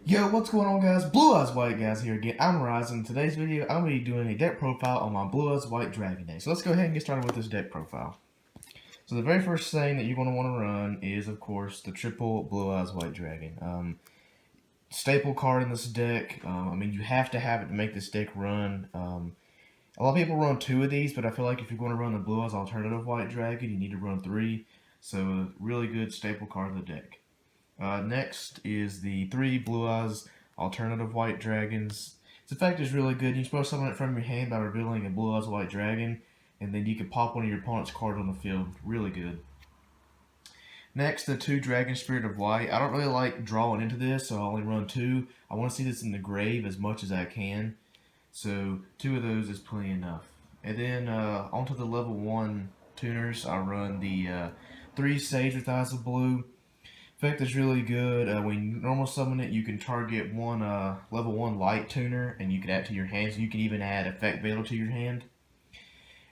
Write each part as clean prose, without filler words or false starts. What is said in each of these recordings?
Yo, what's going on, guys? Blue Eyes White guys here again. I'm Ryzen. In today's video, I'm going to be doing a deck profile on my Blue Eyes White Dragon deck. So let's go ahead and get started with this deck profile. So the very first thing that you're going to want to run is, of course, the triple Blue Eyes White Dragon. Staple card in this deck. I mean, you have to have it to make this deck run. A lot of people run 2 of these, but I feel like if you're going to run the Blue Eyes Alternative White Dragon, you need to run 3. So, really good staple card of the deck. Next is the 3 Blue Eyes Alternative White Dragons. Its effect is really good. You can supposed to summon it from your hand by revealing a Blue Eyes White Dragon, and then you can pop one of your opponent's cards on the field. Really good. Next, the 2 Dragon Spirit of White. I don't really like drawing into this, so I only run 2. I want to see this in the grave as much as I can. So 2 of those is plenty enough. And then onto the level 1 tuners, I run the 3 Sage with Eyes of Blue. Effect is really good. When you normal summon it, you can target one level 1 light tuner, and you can add to your hand. So you can even add effect Veil to your hand.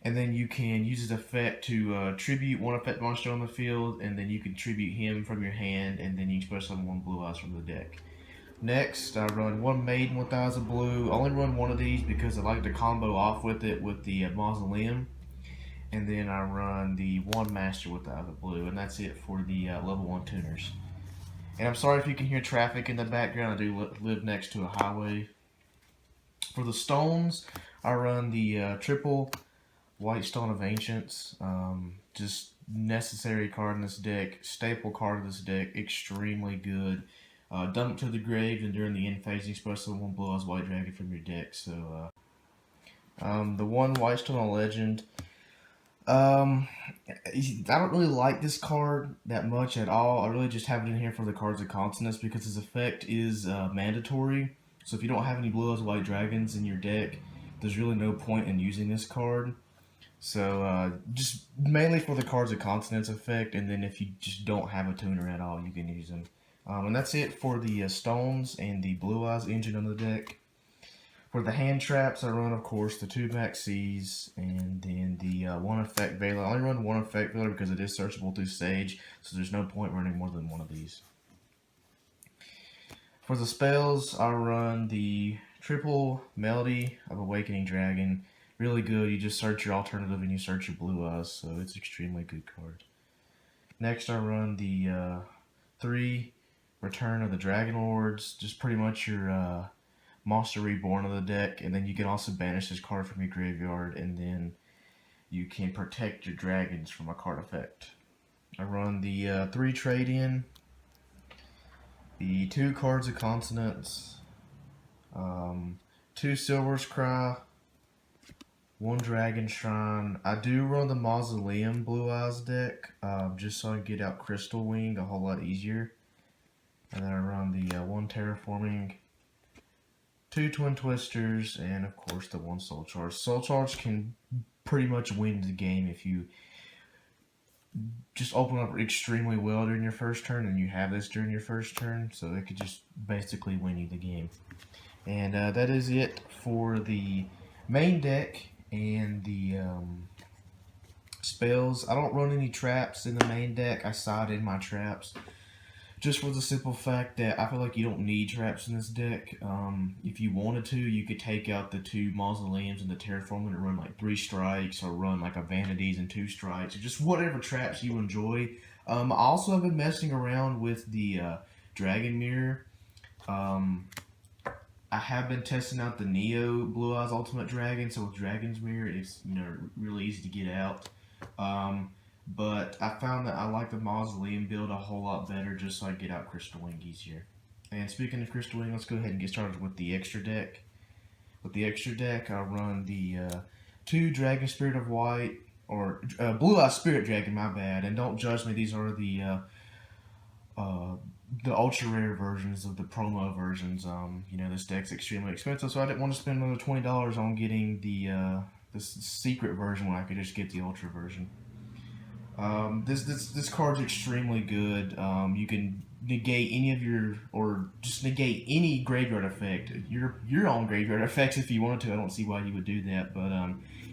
And then you can use its effect to tribute 1 effect monster on the field, and then you can tribute him from your hand, and then you can special summon 1 Blue Eyes from the deck. Next, I run 1 Maiden with Eyes of Blue. I only run 1 of these because I like to combo off with it with the Mausoleum. And then I run the 1 Master with Eyes of Blue, and that's it for the level 1 tuners. And I'm sorry if you can hear traffic in the background. I do live next to a highway. For the stones, I run the triple White Stone of Ancients. Just necessary card in this deck, staple card in this deck, extremely good. Dump to the grave, and during the end phase, you special 1 Blue Eyes White Dragon from your deck. So, the 1 White Stone of Legend. I don't really like this card that much at all. I really just have it in here for the Cards of Consonance because its effect is mandatory. So if you don't have any Blue Eyes White Dragons in your deck, there's really no point in using this card. So just mainly for the Cards of Consonance effect, and then if you just don't have a tuner at all, you can use them. And that's it for the stones and the Blue Eyes engine on the deck. For the hand traps, I run, of course, the 2 Maxis, and then the 1 Effect Veiler. I only run 1 Effect Veiler because it is searchable through Sage, so there's no point running more than 1 of these. For the spells, I run the triple Melody of Awakening Dragon. Really good. You just search your alternative and you search your Blue Eyes, so it's an extremely good card. Next, I run the 3 Return of the Dragon Lords. Just pretty much your Monster Reborn of the deck, and then you can also banish this card from your graveyard, and then you can protect your dragons from a card effect. I run the 3 Trade-In, the 2 Cards of Consonance, 2 Silver's Cry, 1 Dragon Shrine. I do run the Mausoleum Blue Eyes deck, just so I can get out Crystal Wing a whole lot easier. And then I run the 1 Terraforming, 2 Twin Twisters, and of course the 1 Soul Charge. Soul Charge can pretty much win the game if you just open up extremely well during your first turn, and you have this during your first turn, so it could just basically win you the game. And that is it for the main deck and the spells. I don't run any traps in the main deck. I side in my traps, just for the simple fact that I feel like you don't need traps in this deck. If you wanted to, you could take out the 2 Mausoleums and the Terraforming and run like 3 strikes, or run like a Vanities and 2 strikes, or just whatever traps you enjoy. I also have been messing around with the Dragon Mirror. I have been testing out the Neo Blue Eyes Ultimate Dragon, so with Dragon's Mirror, it's really easy to get out. But I found that I like the Mausoleum build a whole lot better, just so I get out Crystal Wing easier. And speaking of Crystal Wing, let's go ahead and get started with the extra deck. With the extra deck, I run the 2 Dragon Spirit of White, or Blue Eye Spirit Dragon, my bad. And don't judge me, these are the ultra rare versions of the promo versions. This deck's extremely expensive, so I didn't want to spend another $20 on getting the secret version when I could just get the ultra version. This card's extremely good. You can negate any of your, or just negate any graveyard effect. Your own graveyard effects if you wanted to. I don't see why you would do that, but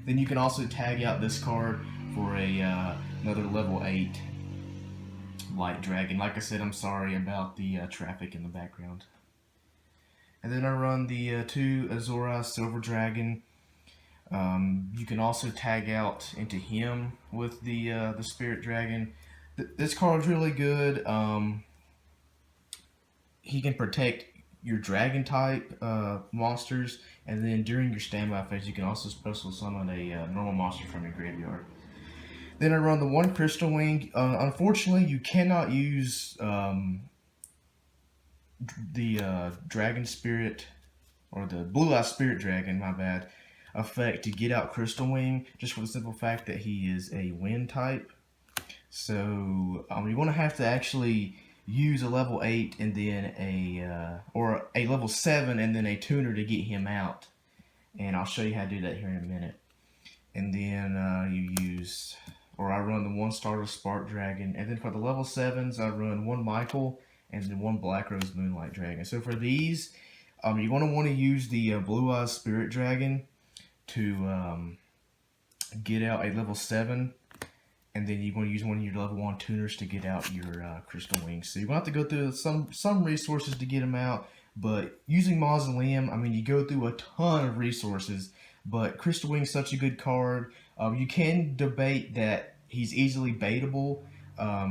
then you can also tag out this card for another level 8 Light Dragon. Like I said, I'm sorry about the traffic in the background. And then I run the 2 Azora Silver Dragon. You can also tag out into him with the Spirit Dragon. This card's really good. He can protect your dragon type monsters, and then during your standby phase, you can also special summon a normal monster from your graveyard. Then I run the 1 Crystal Wing. Unfortunately, you cannot use the Dragon Spirit, or the Blue Eye Spirit Dragon, my bad, effect to get out Crystal Wing, just for the simple fact that he is a wind type. So you're going to have to actually use a level 8 and then or a level 7 and then a tuner to get him out. And I'll show you how to do that here in a minute. And then I run the 1 Starter Spark Dragon. And then for the level 7s, I run 1 Michael and then 1 Black Rose Moonlight Dragon. So for these, you're going to want to use the Blue Eyes Spirit Dragon to get out a level 7. And then you're going to use one of your level 1 tuners to get out your Crystal Wings. So you're going to have to go through some resources to get them out. But using Mausoleum, I mean, you go through a ton of resources. But Crystal Wing's such a good card. You can debate that he's easily baitable.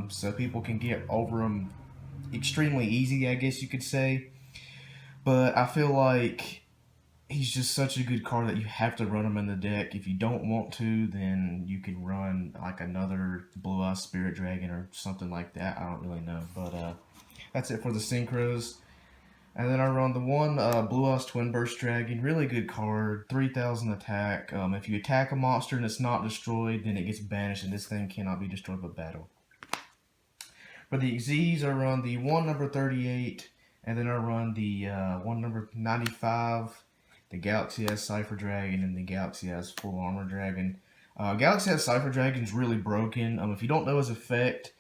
So people can get over him extremely easy, I guess you could say. But I feel like he's just such a good card that you have to run him in the deck. If you don't want to, then you can run like another Blue Eye Spirit Dragon or something like that. I don't really know, but that's it for the Synchros. And then I run the 1 Blue Eyes Twin Burst Dragon. Really good card, 3,000 attack. If you attack a monster and it's not destroyed, then it gets banished, and this thing cannot be destroyed by battle. For the Xyz, I run the 1 number 38, and then I run the 1 number 95. The Galaxy has Cypher Dragon, and the Galaxy has Full Armor Dragon. Galaxy has Cypher Dragon is really broken. If you don't know his effect,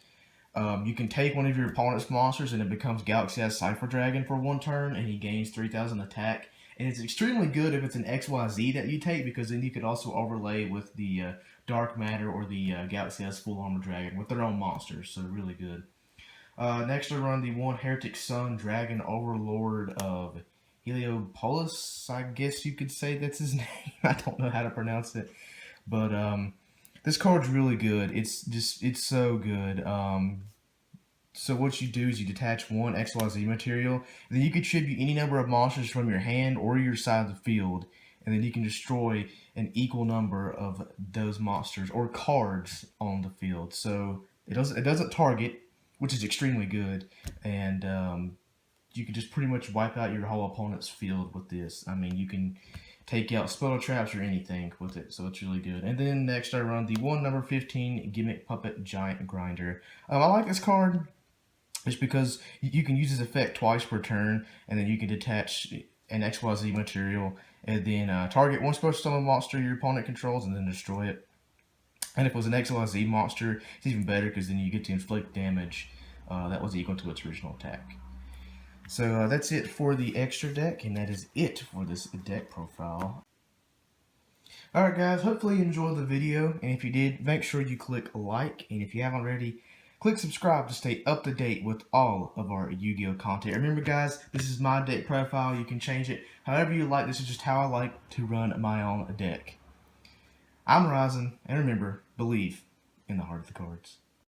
you can take one of your opponent's monsters and it becomes Galaxy has Cypher Dragon for 1 turn, and he gains 3,000 attack. And it's extremely good if it's an XYZ that you take, because then you could also overlay with the Dark Matter or the Galaxy has Full Armor Dragon with their own monsters, so really good. Next I run the 1 Heretic Sun Dragon Overlord of Heliopolis, I guess you could say that's his name. I don't know how to pronounce it. But this card's really good. It's so good. So what you do is you detach 1 XYZ material, and then you contribute any number of monsters from your hand or your side of the field, and then you can destroy an equal number of those monsters or cards on the field. So it doesn't target, which is extremely good, and you can just pretty much wipe out your whole opponent's field with this. I mean, you can take out spell traps or anything with it, so it's really good. And then next I run the 1 number 15 Gimmick Puppet Giant Grinder. I like this card just because you can use his effect twice per turn, and then you can detach an XYZ material, and then target 1 special summon monster your opponent controls, and then destroy it. And if it was an XYZ monster, it's even better, because then you get to inflict damage that was equal to its original attack. So that's it for the extra deck, and that is it for this deck profile. Alright guys, hopefully you enjoyed the video, and if you did, make sure you click like, and if you haven't already, click subscribe to stay up to date with all of our Yu-Gi-Oh content. Remember guys, this is my deck profile. You can change it however you like. This is just how I like to run my own deck. I'm Ryzen, and remember, believe in the heart of the cards.